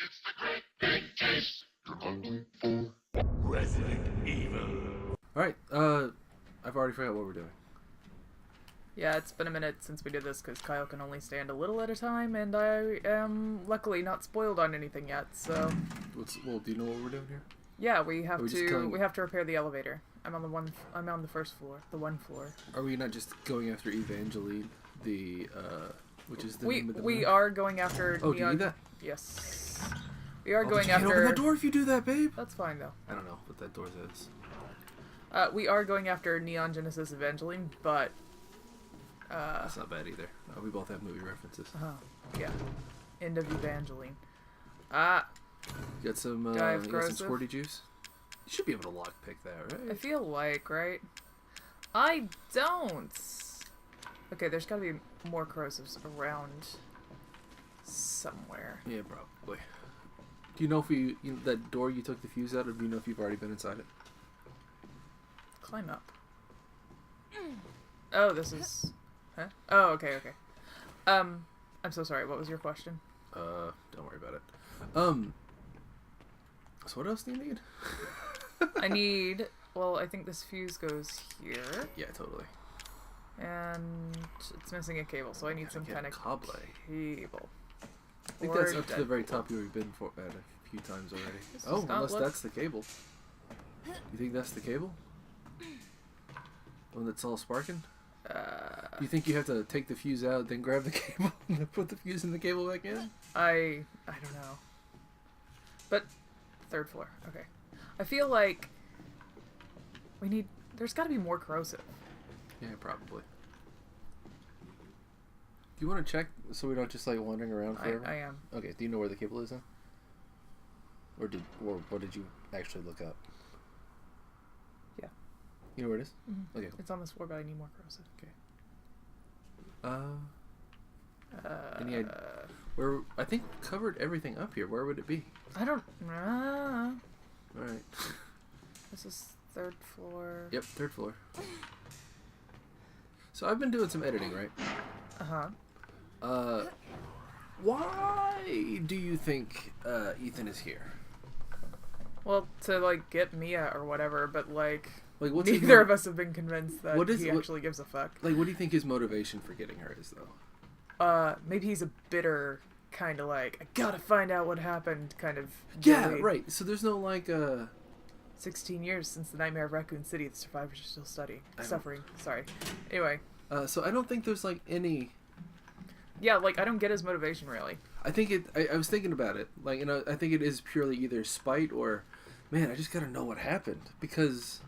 It's the great big taste you're hungry for. Resident Evil. Alright, I've already forgot what we're doing. Yeah, it's been a minute since we did this because Kyle can only stand a little at a time, and I am luckily not spoiled on anything yet. So, Well, do you know what we're doing here? yeah, we have Are we just to telling- we have to repair the elevator. I'm on the first floor, the one floor. Are we not just going after Evangeline, which is the name of the We movie? are going after. Oh, do you Neon... need that? Yes, we are Oh, going but you can't after. open that door if you do that, babe. That's fine though. I don't know what that door says. We are going after Neon Genesis Evangeline, but That's not bad either. We both have movie references. yeah, end of Evangeline. You got some, Do I have some corrosive? squirty juice? You should be able to lockpick that, I right? feel like, right? I don't. Okay, there's gotta be more corrosives around somewhere. Yeah, probably. Do you know if that door you took the fuse out, or do you know if you've already been inside it? Climb up. Oh, this is... Huh? Oh, okay. I'm so sorry. What was your question? Don't worry about it. So what else do you need? I need... Well, I think this fuse goes here. Yeah, totally. And it's missing a cable, so I need some get kind of cobble. cable. I think Or that's up to the very Deadpool. top you've been for at a few times already. This Oh, does not unless look- that's the cable. You think that's the cable? One that's all sparking? You think you have to take the fuse out, then grab the cable, and then put the fuse in the cable back in? I don't know. But third floor. Okay. I feel like we need... There's got to be more corrosive. Yeah, probably. Do you want to check so we don't just like wandering around forever? I am. Okay, do you know where the cable is then? Or what did you actually look up? Yeah. You know where it is? Mhm. Okay. It's on this floor, but I need more corrosive. Any idea? Where I think we covered everything up here. Where would it be? I don't... All right. This is third floor. Yep, third floor. So I've been doing some editing, right? Uh-huh. Why do you think Ethan is here? Well, to, like, get Mia or whatever, but, like... Like, what's his Neither of us have been convinced that What is- he what- actually gives a fuck. Like, what do you think his motivation for getting her is, though? Maybe he's a bitter, kind of like, I gotta find out what happened, kind of... Yeah, Billy. right. So there's no, like, 16 years since the Nightmare of Raccoon City, the survivors are still I don't- suffering. Sorry. Anyway. So I don't think there's, like, any... Yeah, like, I don't get his motivation, really. I think I was thinking about it. Like, I think it is purely either spite or, man, I just gotta know what happened. Because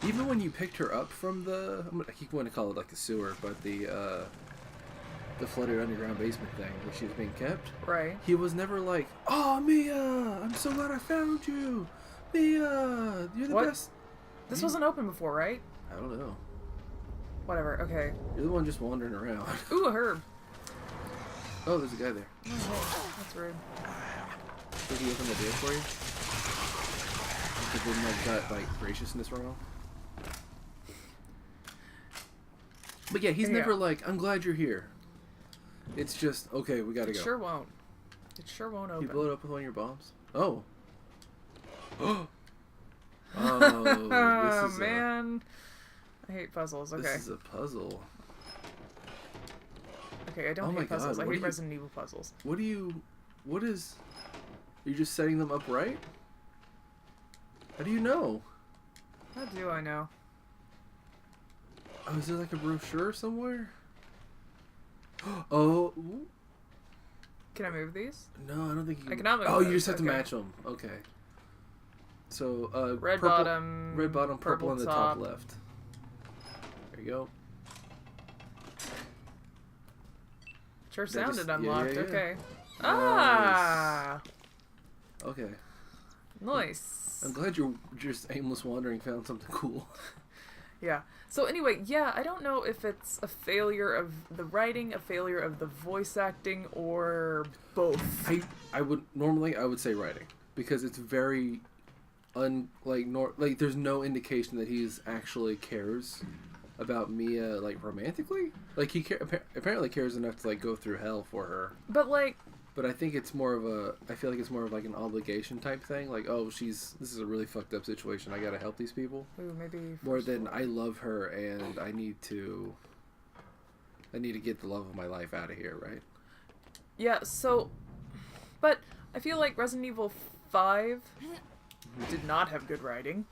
even when you picked her up from I keep wanting to call it, like, the sewer, but the flooded underground basement thing where she was being kept, Right. he was never like, oh, Mia, I'm so glad I found you. Mia, you're the What? best. This wasn't open before, right? I don't know. Whatever, okay. You're the one just wandering around. Ooh, a herb. Oh, there's a guy there. Oh, that's rude. Did he open the door for you? Did they like got like graciousness wrong? But yeah, he's Yeah. never like, I'm glad you're here. It's just, okay, we gotta It go. sure won't. It sure won't You open. blow it up with one of your bombs? Oh. Oh, Oh, this is man. I hate puzzles. Okay. This is a puzzle. Okay, I don't Oh my hate puzzles. God, I what hate do you- Resident Evil puzzles. What is, are you just setting them up right? How do you know? How do I know? Oh, is there like a brochure somewhere? Oh, ooh. Can I move these? No, I don't think you I cannot move Oh, you those, just have to okay. match them. Okay. So, Red purple, bottom. red bottom, purple on the top top. left. There you go. Sure That sounded just- yeah, unlocked. yeah. Okay. Nice. Ah, Okay. nice. I'm glad your just aimless wandering found something cool. Yeah. So anyway, yeah, I don't know if it's a failure of the writing, a failure of the voice acting, or both. I would say writing because it's very like there's no indication that he's actually cares about Mia like romantically. Like he apparently cares enough to like go through hell for her. But like, But I think it's more of a. I feel like it's more of like an obligation type thing. Like, oh, this is a really fucked up situation. I gotta help these people. Ooh, maybe More than I love her and I need to get the love of my life out of here, right? Yeah. So, but I feel like Resident Evil 5 did not have good writing,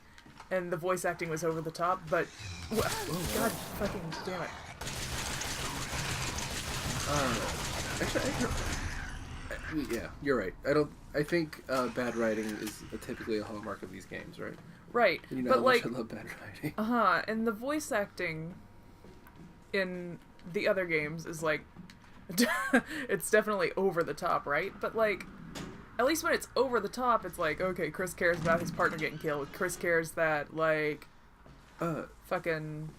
and the voice acting was over the top. But God, fucking damn it. Actually, yeah, you're right. I think bad writing is typically a hallmark of these games, right? Right, And you know but how much like, I love bad writing. and the voice acting in the other games is like, it's definitely over the top, right? But like, at least when it's over the top, it's like, okay, Chris cares about his partner getting killed. Chris cares that like, fucking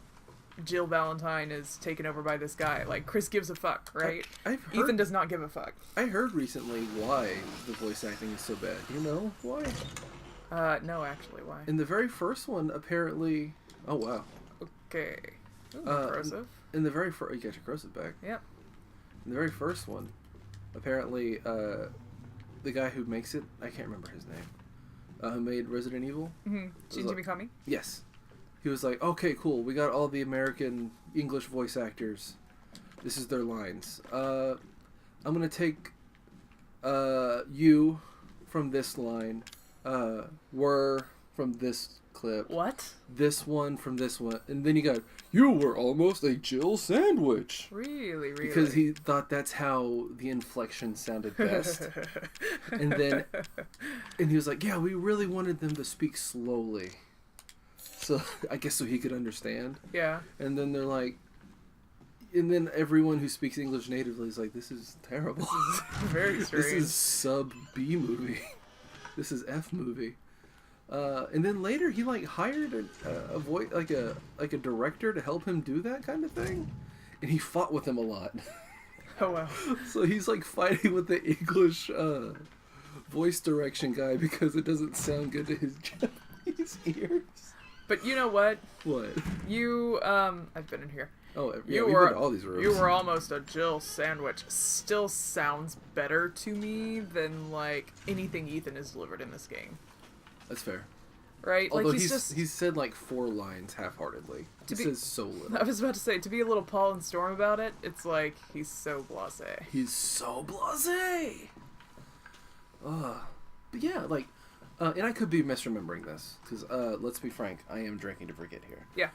Jill Valentine is taken over by this guy. Like, Chris gives a fuck, right? I've heard, Ethan does not give a fuck. I heard recently why the voice acting is so bad. Do you know why? No, actually, why? In the very first one, apparently. Oh wow. Okay. Ooh, impressive. In the very first, you got your corrosive back. Yep. In the very first one, apparently, the guy who makes it, I can't remember his name, who made Resident Evil. Mm-hmm. Shinji Mikami? Yes. He was like, okay, cool, we got all the American English voice actors. This is their lines. I'm gonna take, you from this line, were from this clip. What? This one from this one. And then you got, you were almost a Jill sandwich. Really? Because he thought that's how the inflection sounded best. And he was like, yeah, we really wanted them to speak slowly. So, I guess so he could understand. Yeah. And then they're like, and then everyone who speaks English natively is like, this is terrible. This is very strange. This is sub B movie. This is F movie. And then later he like hired a voice, like a director to help him do that kind of thing. And he fought with him a lot. Oh, wow. So he's like fighting with the English voice direction guy because it doesn't sound good to his Japanese ears. But you know what? What? You, I've been in here. Oh, yeah, You we've were, been to all these rooms. You were almost a Jill sandwich. Still sounds better to me than, like, anything Ethan has delivered in this game. That's fair. Right? Although like, he's said like 4 lines half-heartedly. He says so little. I was about to say, to be a little Paul and Storm about it, it's like, he's so blasé. He's so blasé! But yeah, like, and I could be misremembering this, because, let's be frank, I am drinking to forget here. Yeah.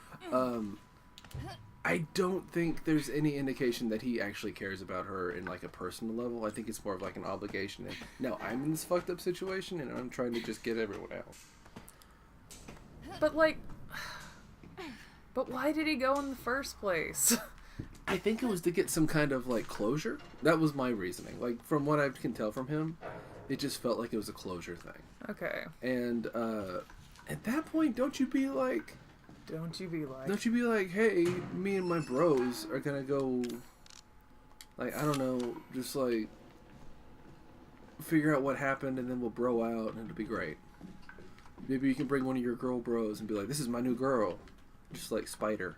I don't think there's any indication that he actually cares about her in, like, a personal level. I think it's more of, like, an obligation. And now I'm in this fucked up situation, and I'm trying to just get everyone out. But, like... But why did he go in the first place? I think it was to get some kind of, like, closure. That was my reasoning. Like, from what I can tell from him, it just felt like it was a closure thing. Okay. And, at that point, don't you be like, hey, me and my bros are gonna go, like, I don't know, just, like, figure out what happened and then we'll bro out and it'll be great. Maybe you can bring one of your girl bros and be like, this is my new girl. Just like Spider.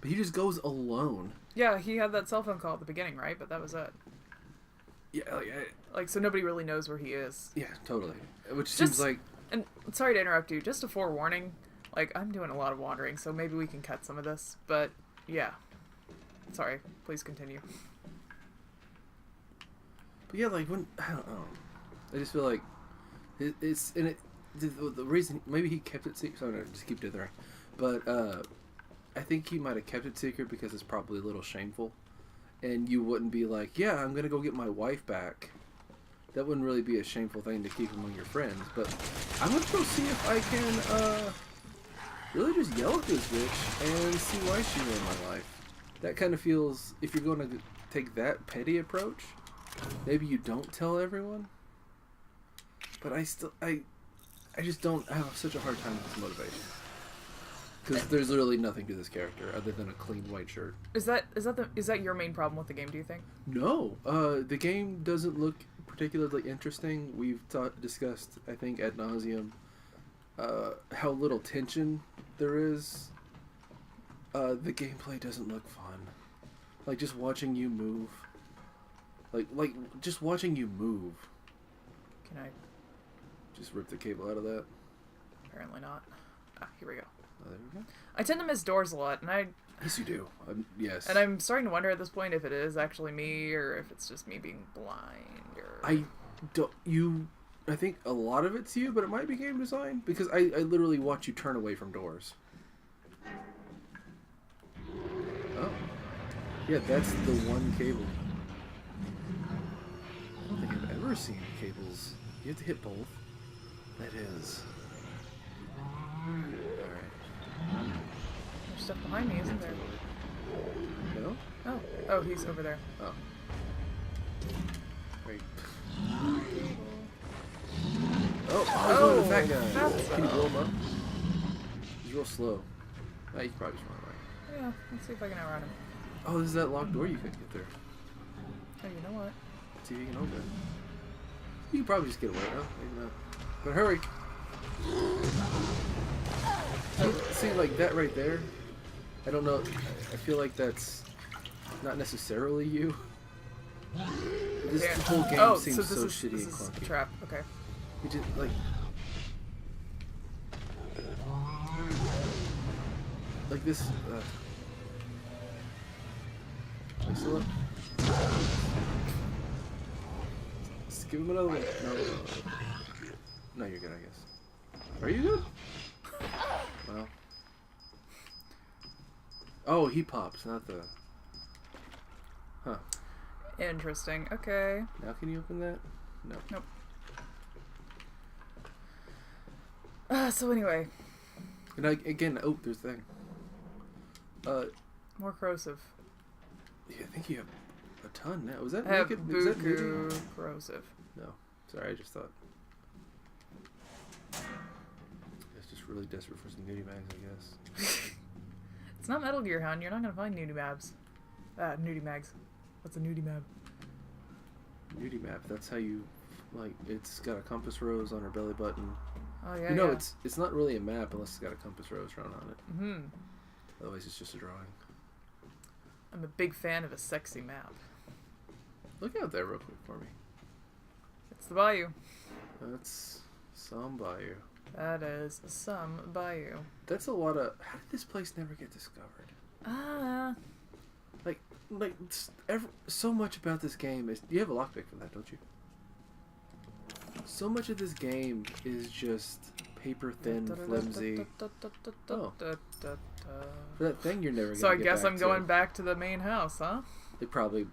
But he just goes alone. Yeah, he had that cell phone call at the beginning, right? But that was it. Yeah, like so nobody really knows where he is. Yeah, totally. Which seems like... And sorry to interrupt you, just a forewarning. Like, I'm doing a lot of wandering, so maybe we can cut some of this. But, yeah. Sorry. Please continue. But yeah, like, when... I don't know. I just feel like... It's... And it... The reason... Maybe he kept it secret... Sorry, no, just keep dithering. But, I think he might have kept it secret because it's probably a little shameful. And you wouldn't be like, yeah, I'm gonna go get my wife back. That wouldn't really be a shameful thing to keep among your friends. But I'm gonna go see if I can, really just yell at this bitch and see why she ruined my life. That kind of feels... If you're gonna take that petty approach, maybe you don't tell everyone. But I just don't have such a hard time with this motivation. Because there's literally nothing to this character other than a clean white shirt. Is that your main problem with the game, do you think? No. The game doesn't look particularly interesting. We've discussed, I think, ad nauseum, how little tension there is. The gameplay doesn't look fun. Like, just watching you move Like just watching you move. Can I? Just rip the cable out of that. Apparently not. Ah, here we go. Oh, there we go. I tend to miss doors a lot, and Yes, you do. Yes. And I'm starting to wonder at this point if it is actually me or if it's just me being blind. Or I don't. I think a lot of it's you, but it might be game design because I literally watch you turn away from doors. Oh. Yeah, that's the one cable. I don't think I've ever seen cables. You have to hit both. That is. Alright. There's stuff behind me, isn't there? No? Oh, he's over there. Oh. Wait. Oh, the fat guy. That's Can you blow him up? He's real slow. Ah, you can probably just run away. Yeah, let's see if I can outrun him. Oh, this is that locked door you couldn't get through. Oh, you know what? Let's see if you can open it. You can probably just get away, huh? Maybe not. But hurry! See, like that right there? I don't know. I feel like that's not necessarily you. This Yeah. whole game Oh, seems so this so is, shitty this and is a clunky. trap. Okay. You just, like this. Wait, still up? Just give him another one. No, you're good, I guess. Are you good? Well. Oh, he pops, not the. Huh. Interesting. Okay. Now can you open that? No. Nope. So anyway, And again, oh, there's the thing. more corrosive. Yeah, I think you have a ton now. Was that I have naked? Is that naked? buku corrosive. No. Sorry, I just thought. I was just really desperate for some nudie mags, I guess. It's not Metal Gear, hon. You're not gonna find nudie mabs. Nudie mags. What's a nudie mab? Nudie map. That's how you, like, it's got a compass rose on her belly button. Oh yeah. You know, yeah. it's not really a map unless it's got a compass rose drawn on it. Mm-hmm. Otherwise, it's just a drawing. I'm a big fan of a sexy map. Look out there real quick for me. It's the bayou. That's some bayou. That is some bayou. That's a lot of. How did this place never get discovered? Like so much about this game is. You have a lockpick for that, don't you? So much of this game is just paper thin, flimsy. Oh. For that thing, you're never gonna. So I get guess back I'm to. going back to the main house, huh? It probably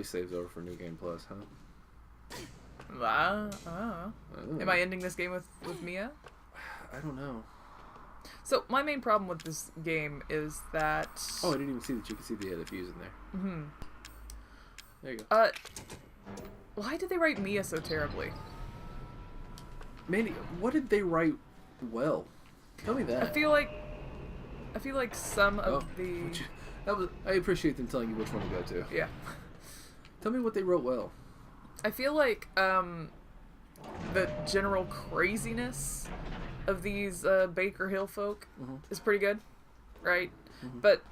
saves over for New Game Plus, huh? I don't know. I don't know. Am I ending this game with Mia? I don't know. So my main problem with this game is that. Oh, I didn't even see that you could see the fuse in there. Mm-hmm. There you go. Why did they write Mia so terribly? Mandy, what did they write well? Tell me that. I feel like some of the. I appreciate them telling you which one to go to. Yeah. Tell me what they wrote well. I feel like the general craziness of these Baker Hill folk is pretty good, right? But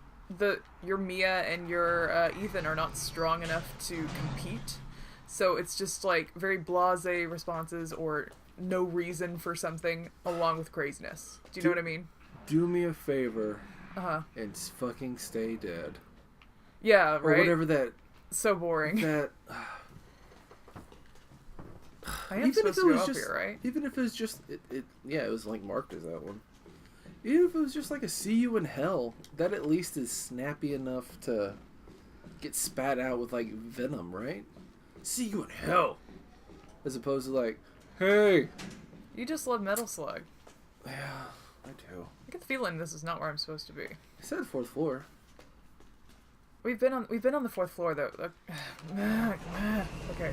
your Mia and your Ethan are not strong enough to compete, so it's just like very blasé responses or no reason for something along with craziness. Do you know what I mean? Do me a favor and fucking stay dead. Yeah, right. Or whatever that. So boring. That. I am supposed to go up here, right? Even if it was just it was like marked as that one. Even if it was just like a "see you in hell," that at least is snappy enough to get spat out with like venom, right? See you in hell, as opposed to like, hey. You just love Metal Slug. Yeah, I do. I get the feeling this is not where I'm supposed to be. I said 4th floor. We've been on the 4th floor though. Okay. Okay.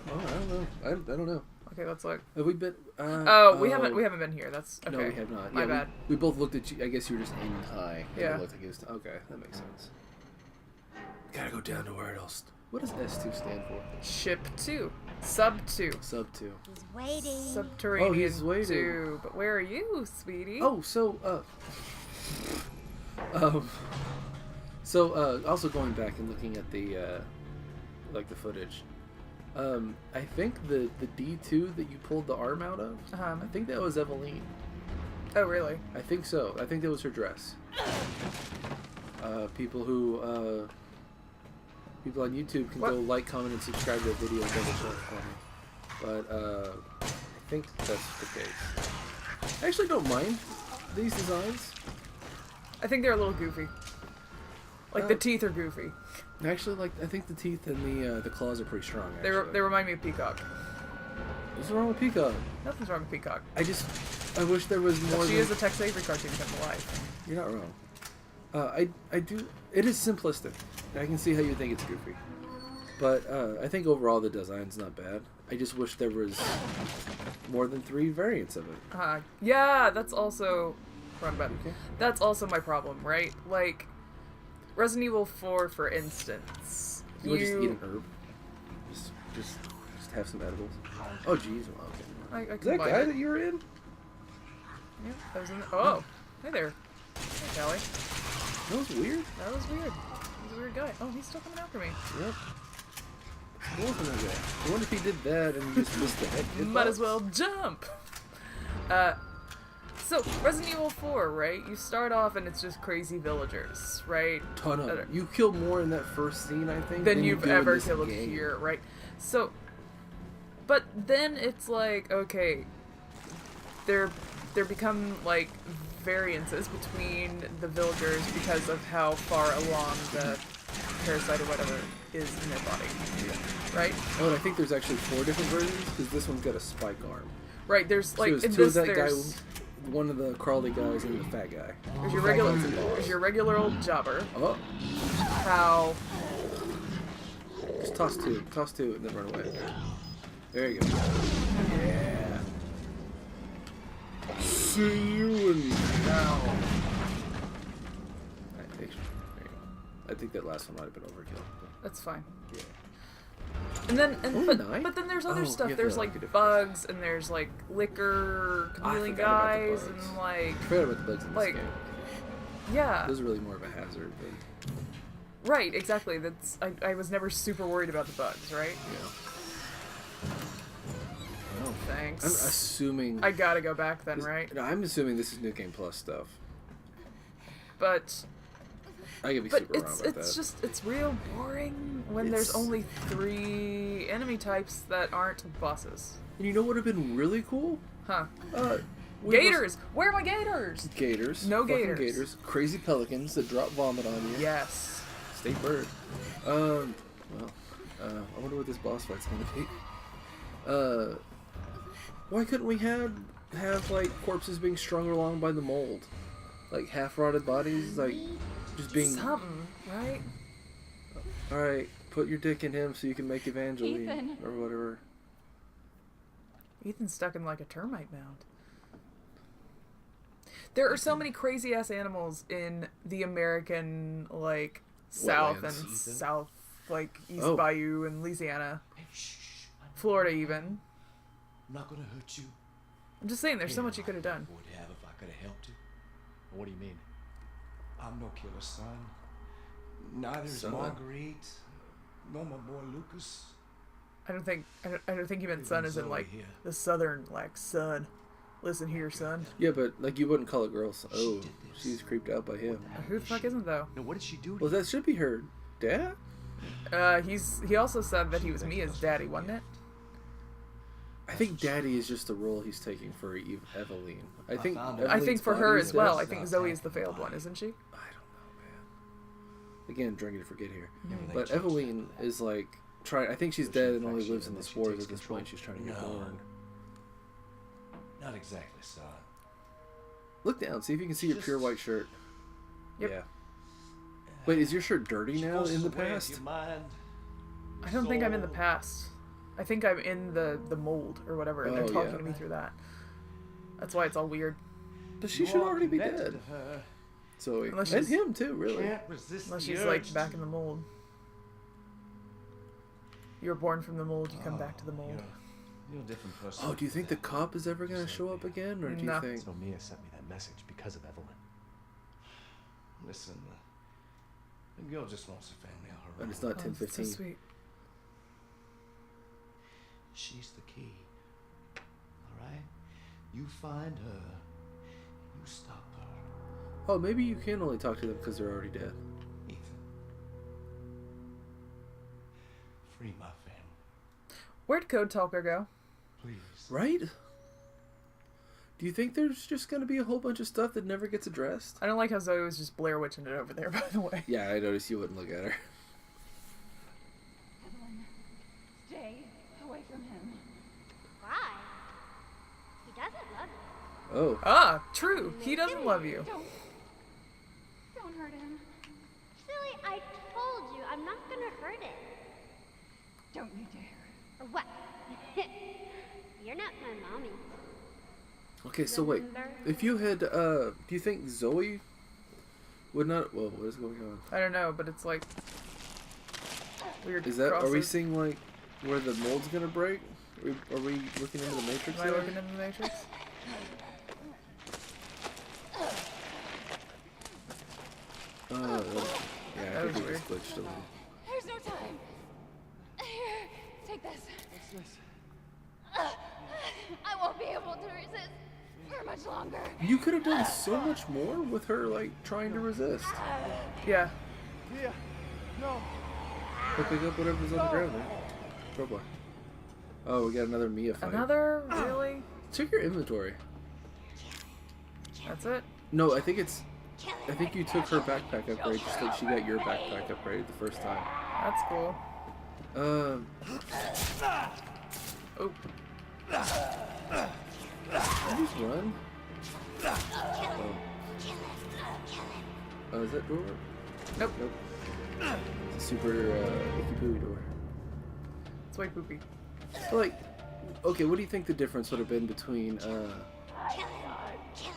Oh, I don't know. I don't know. Okay, let's look. Have we been? We haven't been here. That's okay. No, we have not. My Yeah, bad. We both looked at you. I guess you were just aiming high. And Yeah. it looked like it was, okay, that makes sense. Gotta go down to where else? What does S2 stand for? Ship 2. Sub 2. Sub 2. He's waiting. Subterranean Oh, he's waiting. 2. But where are you, sweetie? Oh, so also going back and looking at the like the footage. I think the D2 that you pulled the arm out of, I think that was Eveline. Oh, really? I think so. I think that was her dress. People on YouTube can go like, comment, and subscribe to the video and double check for me. But I think that's the case. I actually don't mind these designs. I think they're a little goofy. Like the teeth are goofy. Actually, I think the teeth and the claws are pretty strong. Actually. They remind me of Peacock. What's wrong with Peacock? Nothing's wrong with Peacock. I wish there was more. She is a Tex Avery cartoon come to life. You're not wrong. I do. It is simplistic. I can see how you think it's goofy, but I think overall the design's not bad. I just wish there was more than 3 variants of it. Yeah, that's also wrong button. Okay. That's also my problem, right? Like Resident Evil 4, for instance. You would just eat an herb. Just have some edibles. Oh jeez. Well, okay. I Is that combined guy it. that you were in? Yeah, that was in the... Oh, hey there. Hey, Callie. That was weird. That was weird. He's a weird guy. Oh, he's still coming after me. Yep. What was that guy? I wonder if he did that and just missed the head. Might as well jump. So Resident Evil 4, right? You start off and it's just crazy villagers, right? Ton of them. You kill more in that first scene, I think, than you you've do in ever this killed game. here, right? So, but then it's like, okay, there become like variances between the villagers because of how far along the parasite or whatever is in their body, right? Oh, and I think there's actually 4 different versions because this one's got a spike arm. Right. There's like so there's in 2 this, of that there's guy, one of the crawly guys, and the fat guy. there's your regular old jobber. Oh, How just toss 2, and then run away. There you go. Yeah. See you in now. There you go. I think that last one might have been overkill. that's fine. Yeah. And then, but nine? then there's other Oh, stuff. yeah, There's they're like like a different bugs, and there's like liquor chameleon forgot about the guys, bugs. and like I forgot about the bugs in this Like- game. yeah, Those are really more of a hazard than right, exactly. That's I was never super worried about the bugs, right? yeah. Oh, thanks. I'm assuming. I gotta go back then, right? No, I'm assuming this is New Game Plus stuff. But I could be but super wrong about that. it's real boring when there's It's- only 3 enemy types that aren't bosses. And you know what would have been really cool? Huh? We Gators! Where are my gators? Gators. No Fucking gators. Gators. Crazy pelicans that drop vomit on you. Yes. State bird. I wonder what this boss fight's gonna be. Why couldn't we have like corpses being strung along by the mold, like half rotted bodies, like just being. Something, right? All right, put your dick in him so you can make Evangeline Ethan. or whatever. Ethan's stuck in like a termite mound. There are so many crazy ass animals in the American like South Wetlands. and South, like East Oh. Bayou and Louisiana, Hey, shh. Florida even. I'm not gonna hurt you. I'm just saying, there's so much you could have done. Would have if I could have helped you. What do you mean? I'm no killer, son. Neither is Son. Marguerite, nor my boy Lucas. I don't think you meant son as in Zoe like here. the southern like son. Listen here, son. Yeah, but like you wouldn't call a girl. Oh, did this. she's creeped out by him. Who the fuck isn't though? No, what did she do to Well, you? that should be her dad. He also said that he was Mia's daddy, wasn't it? I think Daddy is just the role he's taking for Eveline. I think. found it. I think Eveline's for her body as is well. dead. I think Zoe is the failed one, isn't she? I don't know, man. Again, drinking to forget here. Everything But changes. Eveline is like trying. I think she's Push dead and only infection lives in and the then she spores takes at this control. point. She's trying to get No. born. Not exactly, son. Look down. See if you can see your pure white shirt. Yep. Yeah. Wait, is your shirt dirty You're now supposed in the to wear it, past? your mind, I don't think I'm in the soul. past. I think I'm in the mold or whatever, and they're Oh, talking yeah. to me through that. That's why it's all weird. But she You should are already be connected dead. to her. Zoe. Unless And she's- him too, really. Can't resist Unless the she's like urge back to- in the mold. You were born from the mold, you come back to the mold. You're a different person. Oh, do you think the cop is ever gonna show up again, or do you No. think? So Mia sent me that message because of Evelyn. Listen, the girl just wants a family of her And it's own. not Oh, 10:15. So sweet. She's the key. All right? You find her. You stop her. Oh, maybe you can only talk to them because they're already dead. Ethan. Free my family. Where'd Code Talker go? Please. Right? Do you think there's just going to be a whole bunch of stuff that never gets addressed? I don't like how Zoe was just Blair Witching it over there, by the way. Yeah, I noticed you wouldn't look at her. Evelyn, stay away from him. Why? He doesn't love you. Oh. Ah, true. He doesn't love you. Don't hurt him. Silly, I told you, I'm not gonna hurt it. Don't you dare. Or what? You're not my mommy. Okay, so wait. Remember? If you had, do you think Zoe would not... Whoa, what is going on? I don't know, but it's like weird. Is that... Are we crosses. seeing, like, where the mold's gonna break? Are we looking into the Matrix Am I there? looking in the Matrix? Yeah, I That think was it was glitched a little. There's no time. Here, take this. What's this? I won't be able to resist for much longer. You could have done so much more with her, like, trying to resist. Yeah. Yeah. No. Go pick up whatever's on the ground there. Crowbar. Oh, we got another Mia fight. Another? Really? Check your inventory. That's it? No, I think it's... I think you took her backpack upgrade just like she got your backpack upgrade the first time. That's cool. Oh. Did you just run? Oh. Is that door? Nope. Nope. It's a super icky pooey door. It's way poopy. But, like, okay, what do you think the difference would have been between,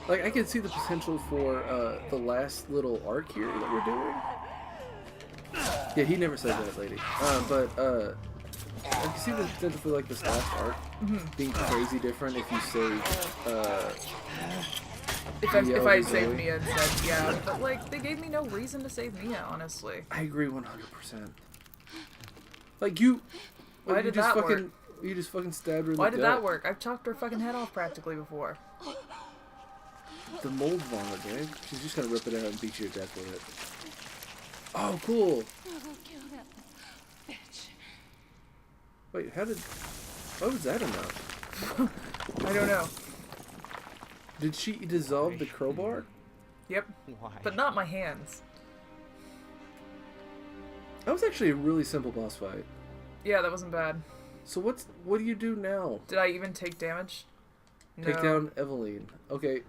like, I could see the potential for, the last little arc here that we're doing. Yeah, he never said that, lady. I can see the potential for, like, this last arc being crazy different if you save, If I Zoe. saved Mia instead, yeah. But, like, they gave me no reason to save Mia, honestly. I agree 100%. Like, you... Why you did just that fucking, work? You just fucking stabbed her in Why the did gut. that work? I've chopped her fucking head off practically before. The mold vomit, dude. She's just gonna rip it out and beat you to death with it. Oh, cool. Kill that bitch. Wait, how did... Why was that enough? I don't know. Did she dissolve the crowbar? Yep. Why? But not my hands. That was actually a really simple boss fight. Yeah, that wasn't bad. So what do you do now? Did I even take damage? Take No. down Eveline. Okay,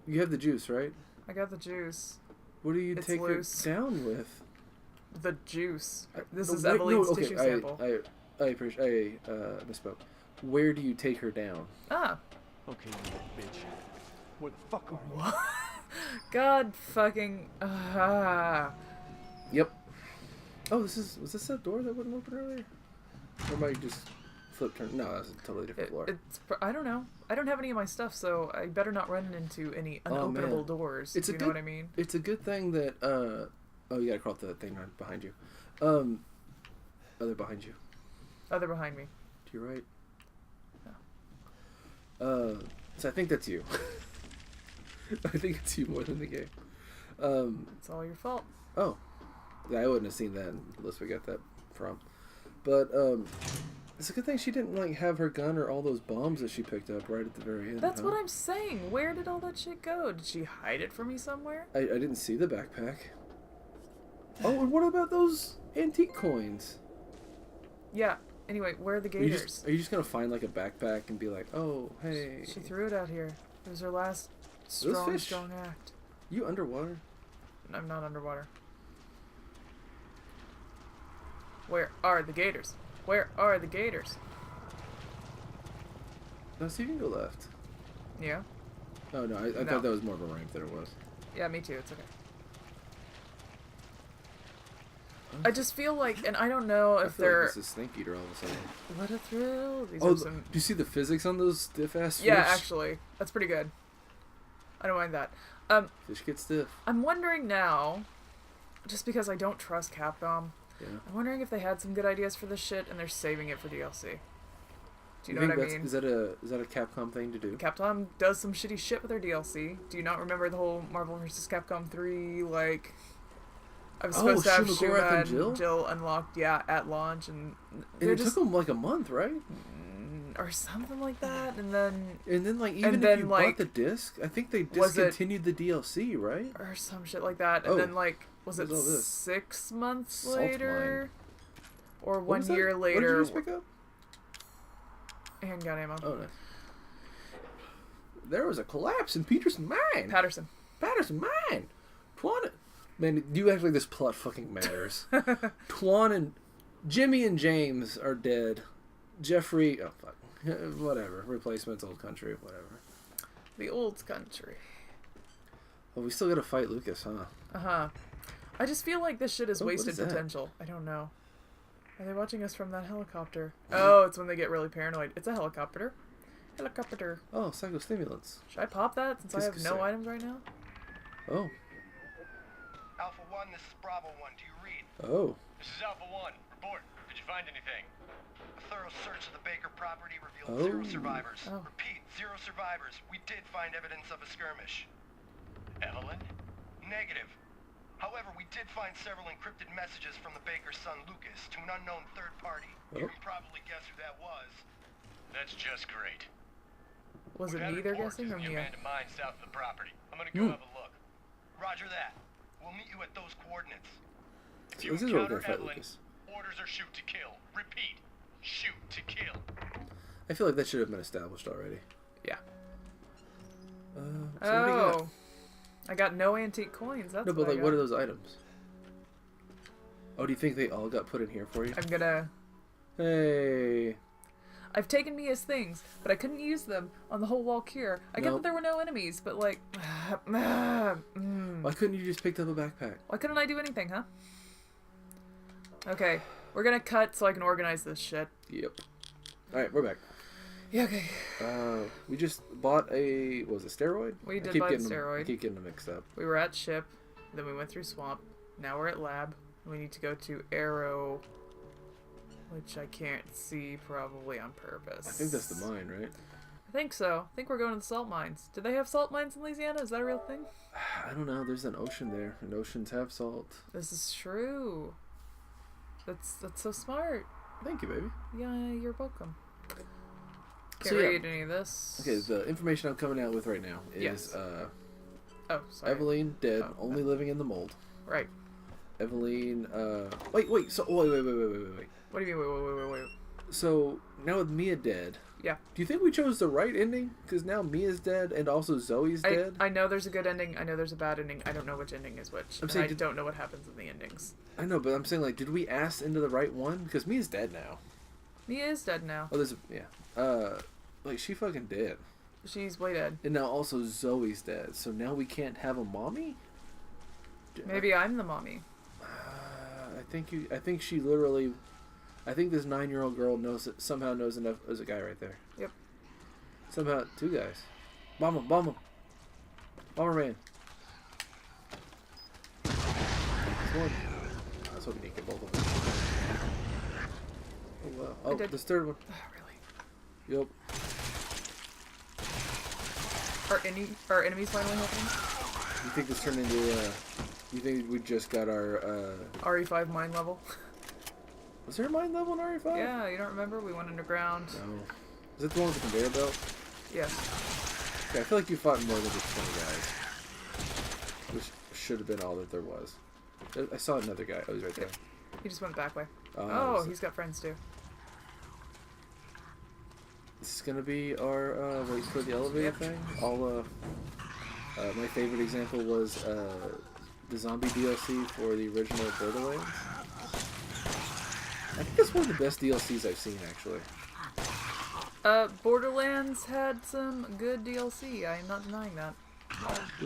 you have the juice, right? I got the juice. What do you It's take loose. her down with? The juice. This No, is wait, Eveline's no, okay, tissue sample. I appreciate. I misspoke. Where do you take her down? Ah. Okay, you bitch. Where the fuck are you? God fucking. Yep. Oh, was this that door that wouldn't open earlier? Or might just flip turn? No, that's a totally different floor. I don't know. I don't have any of my stuff, so I better not run into any Oh, man. unopenable doors. It's you a know good- what I mean? It's a good thing that oh, you gotta crawl up the thing right behind you. Other behind you. Other behind me. To your right. So I think that's you. I think it's you more than the game. It's all your fault. Oh. Yeah, I wouldn't have seen that unless we got that from. But, it's a good thing she didn't, like, have her gun or all those bombs that she picked up right at the very end. That's huh? what I'm saying. Where did all that shit go? Did she hide it from me somewhere? I didn't see the backpack. Oh, and what about those antique coins? Yeah. Anyway, where are the Are you, gators? are you just gonna find, like, a backpack and be like, oh, hey. She threw it out here. It was her last strong fish. act. You underwater? I'm not underwater. Where are the gators? Where are the gators? No, so you can go left. Yeah. Oh, no, I No. thought that was more of a ramp than it was. Yeah, me too. It's okay. I just feel like, and I don't know I if feel they're. like this is Snake Eater all of a sudden. What a thrill! These Oh, are some. do you see the physics on those stiff-ass fish? Yeah, actually, that's pretty good. I don't mind that. Fish get stiff. I'm wondering now, just because I don't trust Capcom, Yeah. I'm wondering if they had some good ideas for this shit and they're saving it for DLC. Do you know what I mean? Is that a Capcom thing to do? Capcom does some shitty shit with their DLC. Do you not remember the whole Marvel vs. Capcom 3, like... I was supposed to have Shuma and Jill unlocked, at launch, and it took them like a month, right? Or something like that, and then like even if you bought the disc, I think they discontinued the DLC, right? Or some shit like that, and then like was it 6 months later, or 1 year later? What did you just pick up? Handgun ammo. Oh, nice. There was a collapse in Patterson Mine. Patterson Mine. Twan, man, you act like this plot fucking matters. Twan and Jimmy and James are dead. Jeffrey, oh fuck, whatever. Replacements, old country, whatever. The old country. Well, we still gotta fight Lucas, huh? I just feel like this shit is wasted potential. I don't know. Are they watching us from that helicopter? Oh, it's when they get really paranoid. It's a helicopter. Helicopter. Oh, psychostimulants. Should I pop that since I have no items right now? Oh. Alpha 1, this is Bravo 1. Do you read? Oh. This is Alpha 1. Report. Did you find anything? A thorough search of the Baker property revealed 0 survivors. Repeat, 0 survivors. We did find evidence of a skirmish. Evelyn? Negative. However, we did find several encrypted messages from the Baker's son Lucas to an unknown third party. You can probably guess who that was. That's just great. Was it me they're guessing or Mia? Mine south of the property. I'm gonna go have a look. Roger that. We'll meet you at those coordinates. If you encounter Evelyn, orders are shoot to kill. Repeat, shoot to kill. I feel like that should have been established already. Yeah. So I got no antique coins. That's but like, what are those items? Oh, do you think they all got put in here for you? I'm gonna... Hey. I've taken Mia's things, but I couldn't use them on the whole Walkure. I get that there were no enemies, but like... Why couldn't you just pick up a backpack? Why couldn't I do anything, huh? Okay, we're gonna cut so I can organize this shit. Yep. Alright, we're back. Yeah, okay. We just bought a... What was it, steroid? We did buy a steroid. I keep getting them mixed up. We were at ship, then we went through swamp. Now we're at lab. We need to go to Arrow, which I can't see, probably on purpose. I think that's the mine, right? I think so. I think we're going to the salt mines. Do they have salt mines in Louisiana? Is that a real thing? I don't know. There's an ocean there, and oceans have salt. This is true. That's so smart. Thank you, baby. Yeah, you're welcome. Can't read any of this. Okay, the information I'm coming out with right now is oh, sorry. Evelyn dead, only living in the mold. Right. Evelyn, wait, so, wait. What do you mean, wait? So, now with Mia dead, yeah. Do you think we chose the right ending? Because now Mia's dead, and also Zoe's dead? I know there's a good ending, I know there's a bad ending, I don't know which ending is which. I'm saying, I don't know what happens in the endings. I know, but I'm saying, like, did we ask into the right one? Because Mia's dead now. Mia is dead now. Oh, like, she fucking dead. She's way dead. And now also Zoe's dead, so now we can't have a mommy? Maybe I'm the mommy. I think she literally... I think this 9-year-old girl somehow knows enough... There's a guy right there. Yep. Somehow... 2 guys. Bomb him. Bomber man. That's what we need to get both of them. Oh, wow. Oh, this third one. Oh, really? Yep. Are enemies finally happening? You think this turned into you think we just got our RE5 mine level? Was there a mine level in RE5? Yeah, you don't remember? We went underground. No. Is it the one with the conveyor belt? Yes. Okay, I feel like you fought more than just 20 guys. Which should have been all that there was. I saw another guy. Oh, he's right there. He just went back way. Oh, he's got friends too. This is gonna be our wait for the elevator thing. My favorite example was the zombie DLC for the original Borderlands. I think that's one of the best DLCs I've seen, actually. Borderlands had some good DLC. I am not denying that.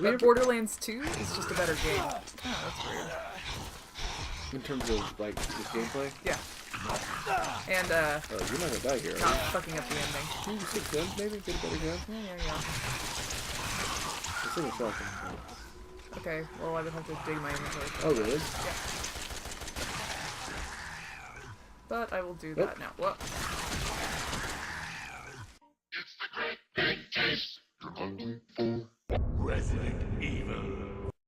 But Borderlands 2 is just a better game. Oh, that's weird. In terms of, like, just gameplay? Yeah. And, you're not gonna die here, not fucking up the ending. Can you get guns, maybe? Get a better gun? Yeah. It's in a shotgun. Okay, well, I would have to dig my inventory. Oh, really? Yeah. But I will do that now. What?